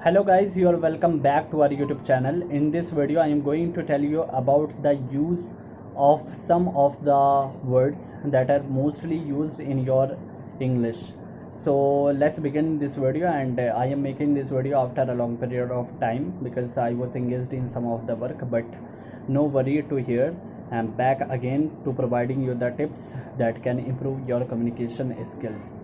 Hello guys, you are welcome back to our YouTube channel. In this video I am going to tell you about the use of some of the words that are mostly used in your English. So let's begin this video, and I am making this video after a long period of time because I was engaged in some of the work, but no worry to hear. I am back again to providing you the tips that can improve your communication skills.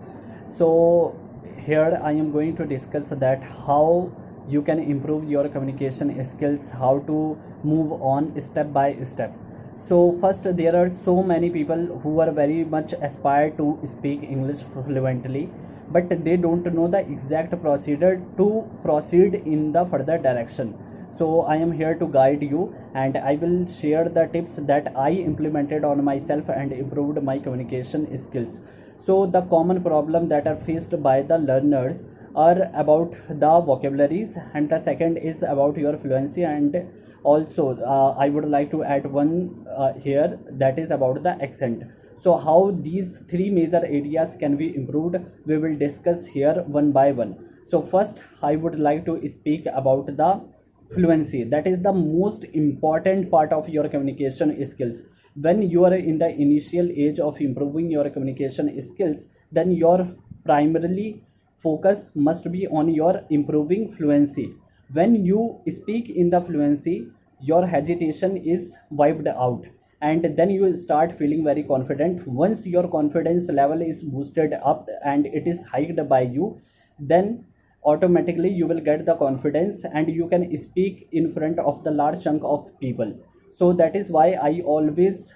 So here I am going to discuss that how you can improve your communication skills, how to move on step by step. So first, there are so many people who are very much aspire to speak English fluently, but they don't know the exact procedure to proceed in the further direction. So I am here to guide you, and I will share the tips that I implemented on myself and improved my communication skills. So the common problem that are faced by the learners are about the vocabularies, and the second is about your fluency, and also I would like to add one here, that is about the accent. So how these three major areas can be improved, we will discuss here one by one. So first I would like to speak about the fluency. That is the most important part of your communication skills. When you are in the initial age of improving your communication skills, then your primarily focus must be on your improving fluency. When you speak in the fluency, your hesitation is wiped out, and then you start feeling very confident. Once your confidence level is boosted up and it is hiked by you, then automatically you will get the confidence and you can speak in front of the large chunk of people. So that is why I always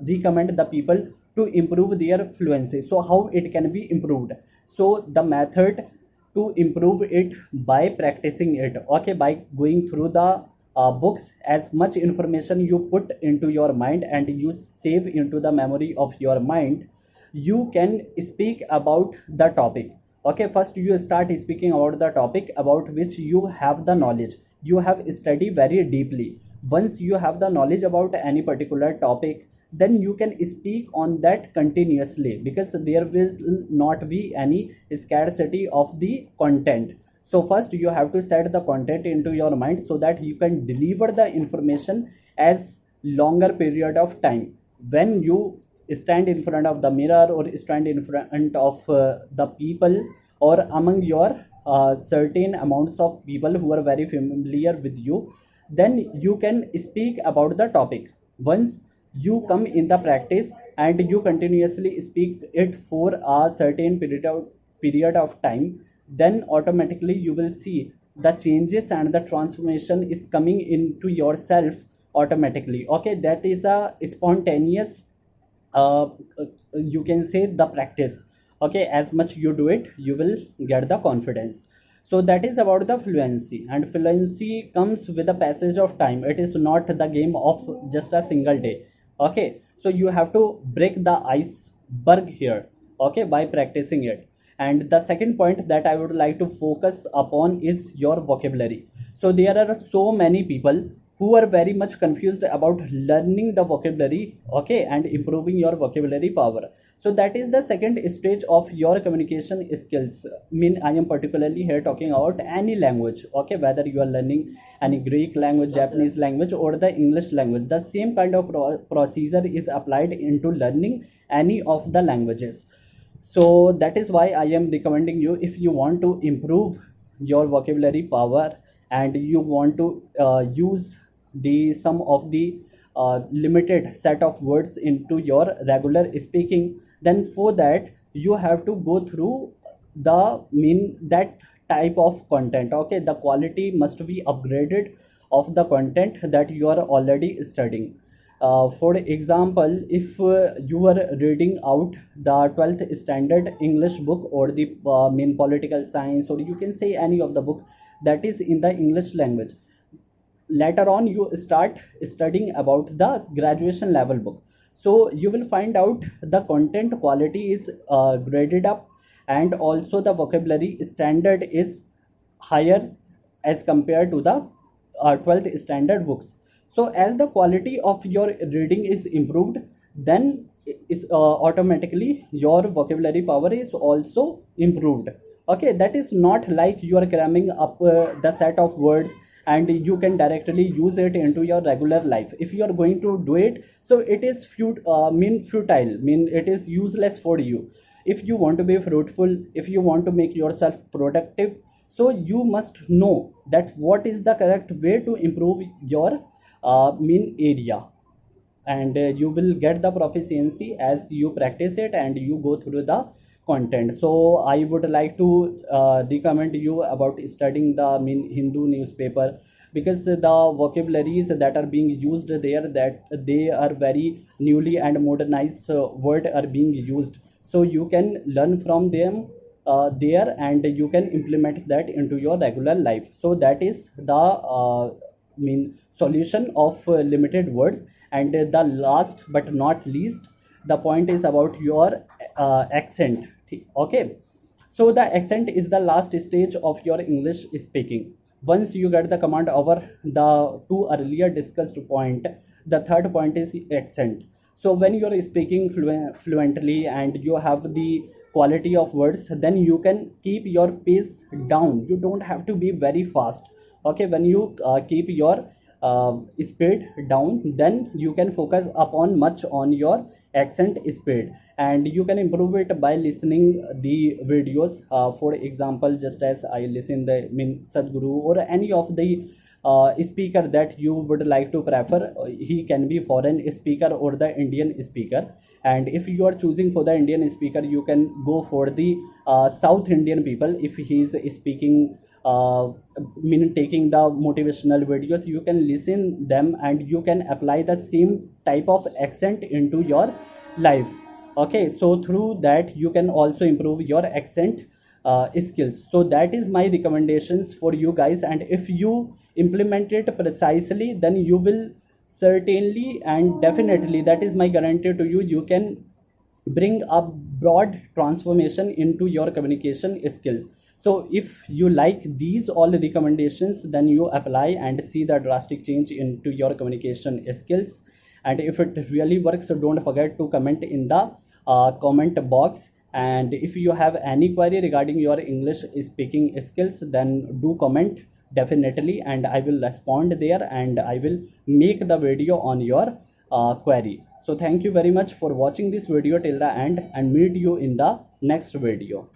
recommend the people to improve their fluency. So how it can be improved? So the method to improve it, by practicing it, okay, by going through the books. As much information you put into your mind and you save into the memory of your mind, you can speak about the topic. Okay, first you start speaking about the topic about which you have the knowledge, you have studied very deeply. Once you have the knowledge about any particular topic, then you can speak on that continuously, because there will not be any scarcity of the content. So first you have to set the content into your mind so that you can deliver the information as longer period of time. When you stand in front of the mirror or stand in front of the people, or among your certain amounts of people who are very familiar with you, then you can speak about the topic. Once you come in the practice and you continuously speak it for a certain period of time, then automatically you will see the changes and the transformation is coming into yourself automatically. Okay, that is a spontaneous, uh, you can say, the practice. Okay, as much you do it, you will get the confidence. So that is about the fluency, and fluency comes with the passage of time. It is not the game of just a single day. Okay, so you have to break the iceberg here, okay, by practicing it. And the second point that I would like to focus upon is your vocabulary. So there are so many people who are very much confused about learning the vocabulary, okay, and improving your vocabulary power. So that is the second stage of your communication skills. I am particularly here talking about any language, okay, whether you are learning any Greek language, Japanese language, or the English language. The same kind of procedure is applied into learning any of the languages. So that is why I am recommending you, if you want to improve your vocabulary power and you want to use the some of the limited set of words into your regular speaking, then for that you have to go through the mean that type of content. Okay, the quality must be upgraded of the content that you are already studying. For example, if you are reading out the 12th standard English book, or the main political science, or you can say any of the book that is in the English language, later on you start studying about the graduation level book, so you will find out the content quality is graded up, and also the vocabulary standard is higher as compared to the 12th standard books. So as the quality of your reading is improved, then is automatically your vocabulary power is also improved. Okay, that is not like you are cramming up the set of words and you can directly use it into your regular life. If you are going to do it, so it is futile, mean it is useless for you. If you want to be fruitful, if you want to make yourself productive, so you must know that what is the correct way to improve your mean area, and you will get the proficiency as you practice it and you go through the content. So I would like to recommend you about studying the mean Hindu newspaper, because the vocabularies that are being used there, that they are very newly and modernized word are being used, so you can learn from them there, and you can implement that into your regular life. So that is the solution of limited words. And the last but not least, the point is about your accent. Okay, so the accent is the last stage of your English speaking. Once you get the command over the two earlier discussed point, the third point is accent. So when you are speaking fluently and you have the quality of words, then you can keep your pace down. You don't have to be very fast. Okay, when you keep your speed down, then you can focus upon much on your accent speed, and you can improve it by listening the videos. For example, just as I listen the Sadhguru or any of the speaker that you would like to prefer. He can be foreign speaker or the Indian speaker, and if you are choosing for the Indian speaker, you can go for the South Indian people. If he is speaking taking the motivational videos, you can listen them and you can apply the same type of accent into your life. Okay, so through that you can also improve your accent skills. So that is my recommendations for you guys, and if you implement it precisely, then you will certainly and definitely, that is my guarantee to you, you can bring a broad transformation into your communication skills. So if you like these all recommendations, then you apply and see the drastic change into your communication skills. And if it really works, so don't forget to comment in the comment box. And if you have any query regarding your English speaking skills, then do comment definitely, and I will respond there, and I will make the video on your query. So thank you very much for watching this video till the end, and meet you in the next video.